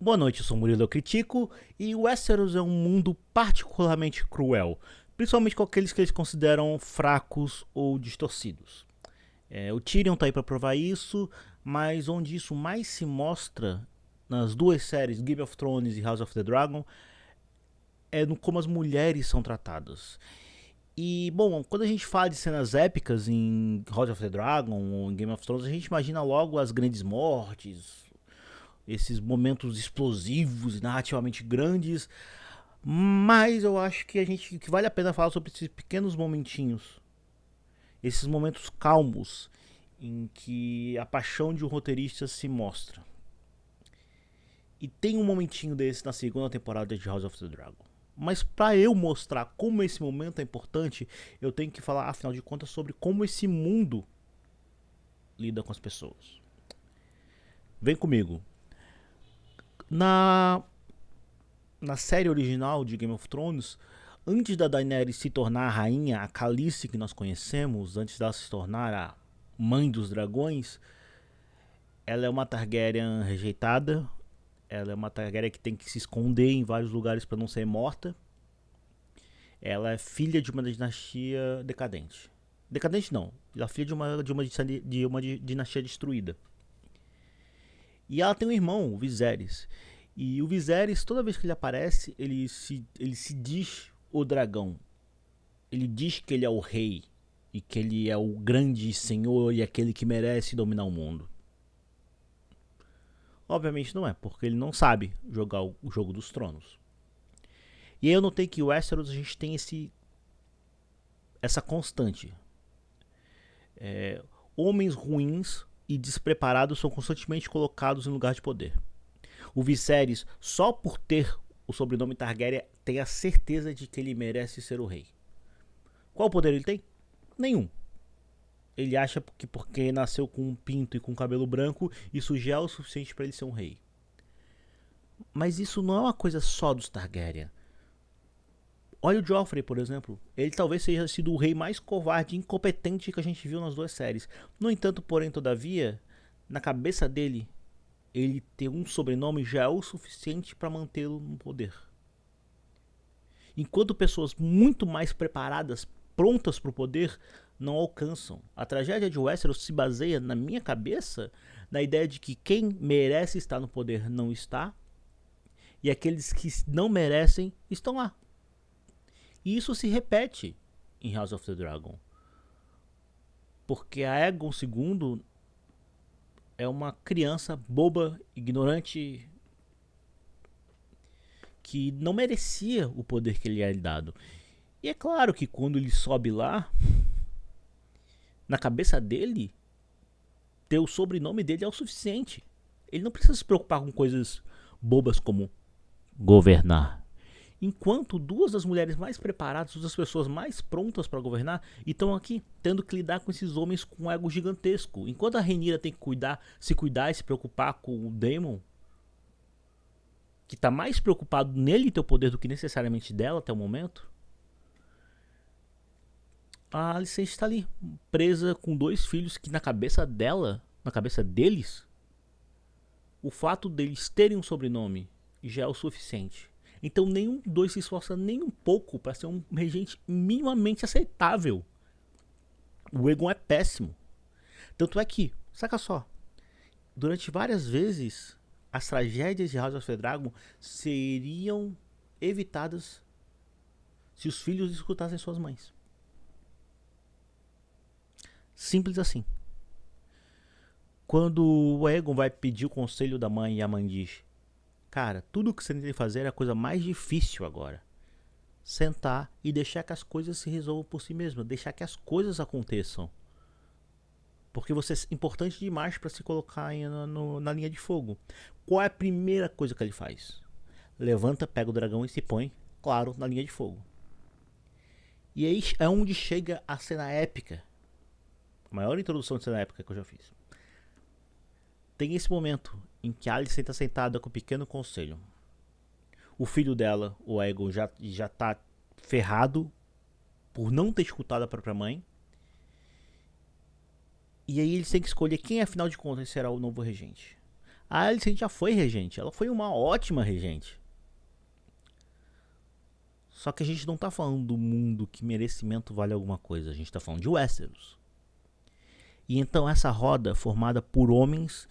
Boa noite, eu sou Murilo Eu Critico e Westeros é um mundo particularmente cruel, principalmente com aqueles que eles consideram fracos ou distorcidos. O Tyrion tá aí pra provar isso, mas onde isso mais se mostra nas duas séries Game of Thrones e House of the Dragon é no como as mulheres são tratadas. E, bom, quando a gente fala de cenas épicas em House of the Dragon ou em Game of Thrones, a gente imagina logo as grandes mortes, esses momentos explosivos e narrativamente grandes, mas eu acho que vale a pena falar sobre esses pequenos momentinhos, esses momentos calmos em que a paixão de um roteirista se mostra. E tem um momentinho desse na segunda temporada de House of the Dragon. Mas para eu mostrar como esse momento é importante, eu tenho que falar, afinal de contas, sobre como esse mundo lida com as pessoas. Vem comigo. Na na série original de Game of Thrones, antes da Daenerys se tornar a rainha, a Khaleesi que nós conhecemos, antes dela se tornar a mãe dos dragões, ela é uma Targaryen rejeitada, ela é uma Targaryen que tem que se esconder em vários lugares para não ser morta. Ela é filha de uma dinastia decadente. Decadente não, ela é filha de uma dinastia destruída. E ela tem um irmão, o Viserys. E o Viserys, toda vez que ele aparece, ele se diz o dragão. Ele diz que ele é o rei e que ele é o grande senhor e aquele que merece dominar o mundo. Obviamente não é, porque ele não sabe jogar o jogo dos tronos. E aí eu notei que o Westeros a gente tem essa constante. Homens ruins e despreparados são constantemente colocados em lugar de poder. O Viserys, só por ter o sobrenome Targaryen, tem a certeza de que ele merece ser o rei. Qual poder ele tem? Nenhum. Ele acha que porque nasceu com um pinto e com cabelo branco, isso já é o suficiente para ele ser um rei. Mas isso não é uma coisa só dos Targaryen. Olha o Joffrey, por exemplo. Ele talvez seja sido o rei mais covarde e incompetente que a gente viu nas duas séries. No entanto, porém, todavia, na cabeça dele, ele ter um sobrenome já é o suficiente para mantê-lo no poder. Enquanto pessoas muito mais preparadas, prontas para o poder, não alcançam. A tragédia de Westeros se baseia, na minha cabeça, na ideia de que quem merece estar no poder não está, e aqueles que não merecem estão lá. E isso se repete em House of the Dragon. Porque a Aegon II é uma criança boba, ignorante, que não merecia o poder que lhe é dado. E é claro que quando ele sobe lá, na cabeça dele, ter o sobrenome dele é o suficiente. Ele não precisa se preocupar com coisas bobas como governar. Enquanto duas das mulheres mais preparadas, duas das pessoas mais prontas para governar, estão aqui tendo que lidar com esses homens com um ego gigantesco. Enquanto a Rhaenyra tem que se cuidar e se preocupar com o Daemon, que está mais preocupado nele ter o poder do que necessariamente dela até o momento, a Alicente está ali, presa com dois filhos que na cabeça dela, na cabeça deles, o fato deles terem um sobrenome já é o suficiente. Então nenhum dos dois se esforça nem um pouco para ser um regente minimamente aceitável. O Aegon é péssimo. Tanto é que, saca só, durante várias vezes as tragédias de House of the Dragon seriam evitadas se os filhos escutassem suas mães. Simples assim. Quando o Aegon vai pedir o conselho da mãe e a mãe diz: cara, tudo o que você tem que fazer é a coisa mais difícil agora. Sentar e deixar que as coisas se resolvam por si mesmas. Deixar que as coisas aconteçam. Porque você é importante demais para se colocar na linha de fogo. Qual é a primeira coisa que ele faz? Levanta, pega o dragão e se põe, claro, na linha de fogo. E aí é onde chega a cena épica. A maior introdução de cena épica que eu já fiz. Tem esse momento em que a Alice está sentada com o pequeno conselho. O filho dela, o Aegon, já tá ferrado por não ter escutado a própria mãe. E aí eles têm que escolher quem, afinal de contas, será o novo regente. A Alicent já foi regente, ela foi uma ótima regente. Só que a gente não tá falando do mundo que merecimento vale alguma coisa, a gente tá falando de Westeros. E então essa roda formada por homens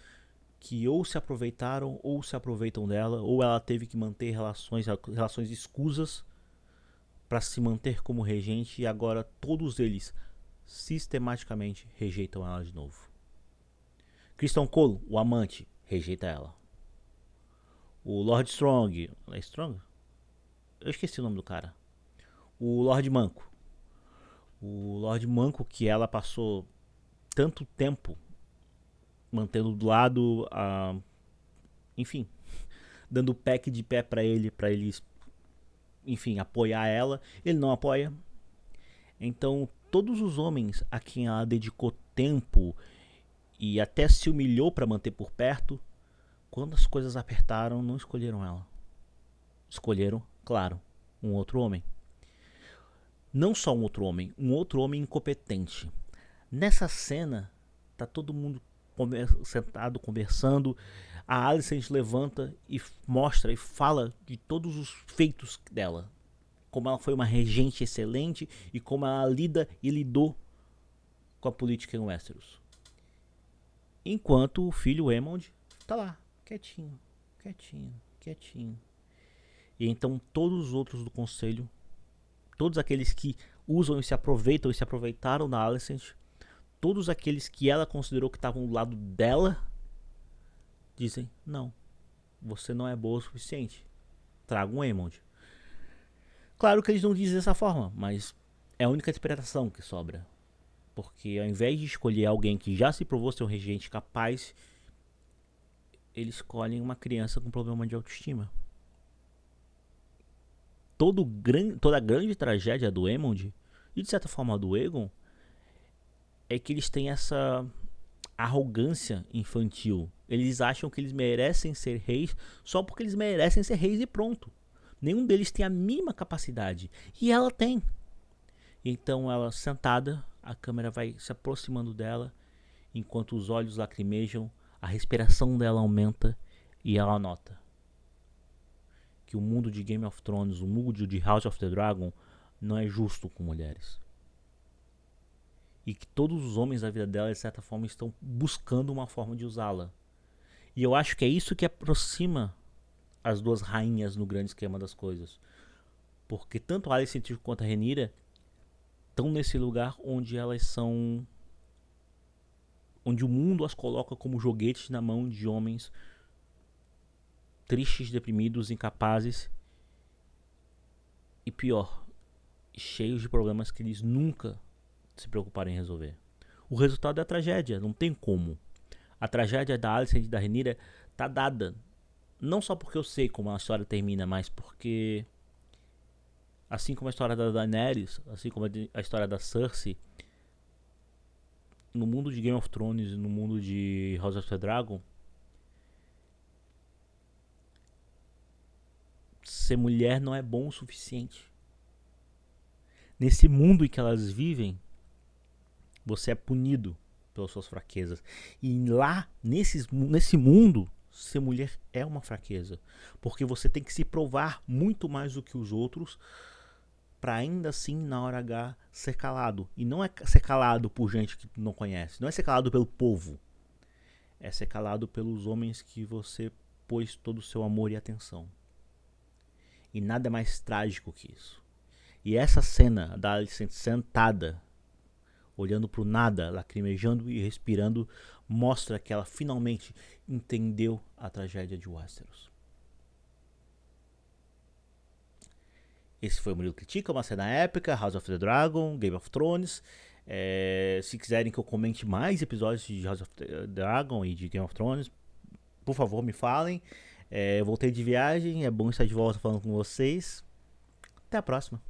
que ou se aproveitaram ou se aproveitam dela, ou ela teve que manter relações escusas para se manter como regente, e agora todos eles sistematicamente rejeitam ela de novo. Criston Cole, o amante, rejeita ela. O Lord Strong, é Strong? Eu esqueci o nome do cara. O Lord Manco. O Lord Manco, que ela passou tanto tempo mantendo do lado, enfim, dando pack de pé para ele, enfim, apoiar ela. Ele não apoia. Então, todos os homens a quem ela dedicou tempo e até se humilhou para manter por perto, quando as coisas apertaram, não escolheram ela. Escolheram, claro, um outro homem. Não só um outro homem incompetente. Nessa cena, tá todo mundo sentado conversando. A Alicent levanta e mostra e fala de todos os feitos dela. Como ela foi uma regente excelente e como ela lida e lidou com a política em Westeros. Enquanto o filho Aemond tá lá, quietinho. E então todos os outros do conselho, todos aqueles que usam e se aproveitam e se aproveitaram da Alicent, todos aqueles que ela considerou que estavam do lado dela, dizem, não, você não é boa o suficiente, traga um Aemond. Claro que eles não dizem dessa forma, mas é a única interpretação que sobra. Porque ao invés de escolher alguém que já se provou ser um regente capaz, eles escolhem uma criança com problema de autoestima. Toda a grande tragédia do Aemond, e de certa forma do Aegon, é que eles têm essa arrogância infantil. Eles acham que eles merecem ser reis só porque eles merecem ser reis e pronto. Nenhum deles tem a mínima capacidade. E ela tem. Então ela sentada, a câmera vai se aproximando dela, enquanto os olhos lacrimejam, a respiração dela aumenta e ela nota que o mundo de Game of Thrones, o mundo de House of the Dragon, não é justo com mulheres. E que todos os homens da vida dela, de certa forma, estão buscando uma forma de usá-la. E eu acho que é isso que aproxima as duas rainhas no grande esquema das coisas. Porque tanto a Alicent quanto a Rhaenyra estão nesse lugar onde elas são... onde o mundo as coloca como joguetes na mão de homens tristes, deprimidos, incapazes e pior, cheios de problemas que eles nunca se preocuparam em resolver. O resultado é a tragédia, não tem como. A tragédia da Alicent e da Rhaenyra tá dada. Não só porque eu sei como a história termina, mas porque, assim como a história da Daenerys, assim como a história da Cersei, no mundo de Game of Thrones e no mundo de House of the Dragon, ser mulher não é bom o suficiente. Nesse mundo em que elas vivem, você é punido pelas suas fraquezas. E lá, nesse mundo, ser mulher é uma fraqueza. Porque você tem que se provar muito mais do que os outros para ainda assim, na hora H, ser calado. E não é ser calado por gente que não conhece. Não é ser calado pelo povo. É ser calado pelos homens que você pôs todo o seu amor e atenção. E nada é mais trágico que isso. E essa cena da Alicent sentada, olhando pro nada, lacrimejando e respirando, mostra que ela finalmente entendeu a tragédia de Westeros. Esse foi o Murilo Critica, uma cena épica, House of the Dragon, Game of Thrones. Se quiserem que eu comente mais episódios de House of the Dragon e de Game of Thrones, por favor me falem. Eu voltei de viagem, é bom estar de volta falando com vocês. Até a próxima.